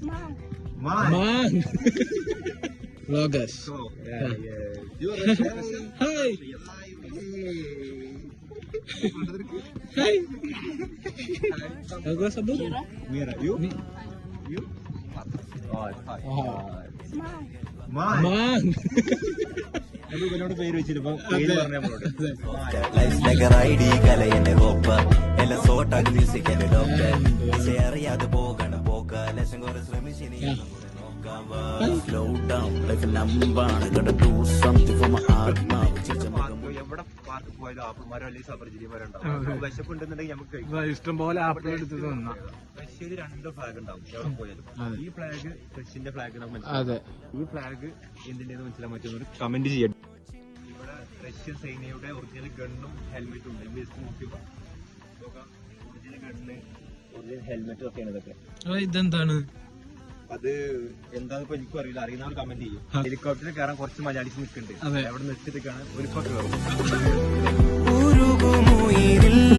Man. Vloggers. Cool. Yeah. You're Russian? Hi. Hey. Hi. Aku sebut. Mira, you? You? Hi. Man. എന്നോട് പേര് വെച്ചിട്ട് പേര് പറഞ്ഞോട് അറിയാതെ പോകണം പോക്ക ലക്ഷം കുറെ ശ്രമിച്ചിനി എവിടെ പാർക്ക് പോയാലും ആപ്പിൾമാരോ അല്ലെങ്കിൽ സബർജിലിമാരോ ഉണ്ടാവും വിശപ്പുണ്ടെന്നുണ്ടെങ്കിൽ നമുക്ക് ഇഷ്ടം പോലെ ആപ്പിൾ എടുത്ത് തന്ന റഷ്യയിൽ 2 ഫ്ലാഗ് ഉണ്ടാവും എവിടെ പോയാലും ഈ ഫ്ലാഗ് റഷ്യന്റെ ഫ്ലാഗ് അതെ ഈ ഫ്ലാഗ് എന്തിന്റെന്ന് മനസ്സിലാൻ പറ്റുന്ന കമന്റ് ചെയ്യണം ഇവിടെ റഷ്യൻ സൈന്യയുടെ ഒറിജിനൽ ഗണ്ണും ഹെൽമെറ്റും ഉണ്ട് നോക്കിയപ്പോ ഒറിജിനൽ ഗണ്ണ് ഒറിജിനൽ ഹെൽമെറ്റും ഒക്കെയാണ് ഇതൊക്കെ ഇതെന്താണ് അത് എന്താന്ന് എനിക്കും അറിയില്ല അറിയുന്നവർ കമന്റ് ചെയ്യും ഹെലികോപ്റ്ററിൽ കയറാൻ കുറച്ച് മലയാളീസ് നിൽക്കുന്നുണ്ട് അവിടെ നിർത്തിയിട്ട് കാണാൻ ഒരു കയറും